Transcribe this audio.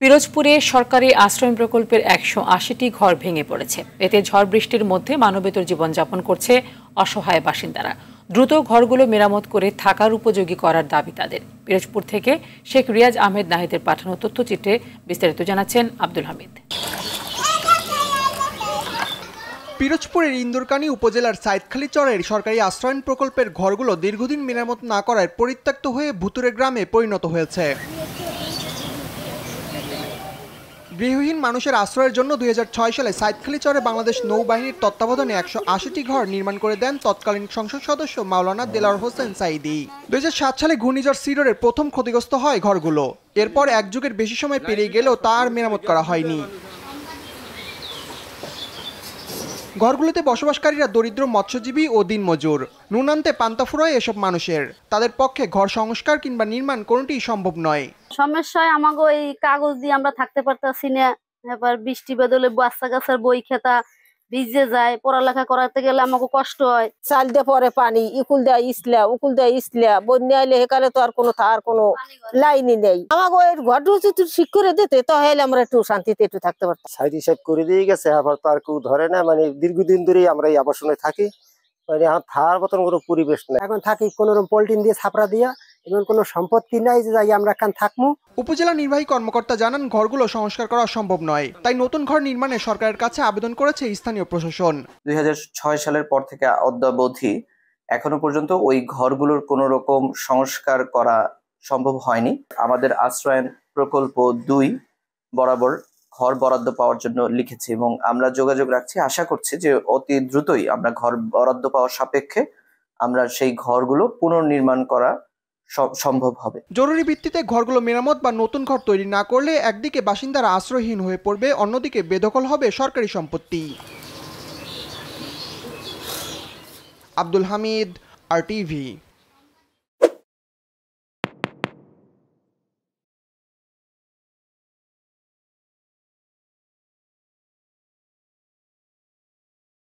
পিরোজপুরে সরকারি আশ্রয় প্রকল্পের ১৮০টি ঘর ভেঙে পড়েছে। এতে ঝড় বৃষ্টির মধ্যে মানবেতর জীবনযাপন করছে অসহায় বাসিন্দারা। দ্রুত ঘরগুলো মেরামত করে থাকার উপযোগী করার দাবি তাদের। পিরোজপুর থেকে শেখ রিয়াজ আহমেদ নাহিদের পাঠানো তথ্যচিত্রে বিস্তারিত জানাচ্ছেন আব্দুল হামিদ। পিরোজপুরের ইন্দুরকানী উপজেলার সাইদখালী চরের সরকারি আশ্রয়ন প্রকল্পের ঘরগুলো দীর্ঘদিন মেরামত না করায় পরিত্যক্ত হয়ে ভুতুরে গ্রামে পরিণত হয়েছে। গৃহহীন মানুষের আশ্রয়ের জন্য ২০০৬ সালে সাইদখালী চরে বাংলাদেশ নৌবাহিনীর তত্ত্বাবধানে ১৮০টি ঘর নির্মাণ করে দেন তৎকালীন সংসদ সদস্য মাওলানা দেলাওয়ার হোসেন সাইদি। ২০০৭ সালে ঘূর্ণিঝড় সিডরের প্রথম ক্ষতিগ্রস্ত হয় ঘরগুলো। এরপর এক যুগের বেশি সময় পেরিয়ে গেলেও তা আর মেরামত করা হয়নি। ঘরগুলোতে বসবাসকারীরা দরিদ্র মৎস্যজীবী ও দিনমজুর। নুন আনতে পান্তা ফুরোয় এসব মানুষের। তাদের পক্ষে ঘর সংস্কার কিংবা নির্মাণ কোনোটিই সম্ভব নয়। সমস্যায় আমাকে ওই কাগজ দিয়ে আমরা থাকতে পারতেছি না। এবার বৃষ্টি বদলে বাচ্চা গাছের বই খেতা ভিজে যায়, পড়ালেখা করাতে গেলে আমাকে কষ্ট হয়। চাল দিয়ে পরে পানি ইকুল দেয় ইসলা উকুল দেয় ইসলা বন্যা আইলে হেকালে তো আর কোনো লাইনই নেই। আমাকে ওই ঘরটা যদি ঠিক করে দিতে তাহলে আমরা একটু শান্তিতে একটু থাকতে পারতাম। সাইড হিসাব করে দিয়ে গেছে, আবার তো আর কেউ ধরে না। মানে দীর্ঘদিন ধরেই আমরা এই আবাসনে থাকি। মানে এখন থাকার মতন কোনো পরিবেশ নেই। এখন থাকি কোনোরকম পলিথিন দিয়ে ছাপড়া দিয়া, এবং কোনো সম্পত্তি নাই যে যাই আমরা এখান থাকবো। উপজেলা নির্বাহী কর্মকর্তা জানান ঘরগুলো সংস্কার করা সম্ভব নয়, তাই নতুন ঘর নির্মাণে সরকারের কাছে আবেদন করেছে স্থানীয় প্রশাসন। ২০০৬ সালের পর থেকে অদ্যাবধি এখনো পর্যন্ত ওই ঘরগুলোর কোনো রকম সংস্কার করা সম্ভব হয়নি। আমাদের আশ্রয়ন প্রকল্প ২ বরাবর ঘর বরাদ্দ পাওয়ার জন্য লিখেছি এবং আমরা যোগাযোগ রাখছি। আশা করছি যে অতি দ্রুতই আমরা ঘর বরাদ্দ পাওয়ার সাপেক্ষে আমরা সেই ঘরগুলো পুনর্নির্মাণ করা সম্ভব হবে। জরুরি ভিত্তিতে ঘরগুলো মেরামত বা নতুন ঘর তৈরি না করলে একদিকে বাসিন্দারা আশ্রয়হীন হয়ে পড়বে, অন্যদিকে বেদখল হবে সরকারি সম্পত্তি। আব্দুল হামিদ, RTV।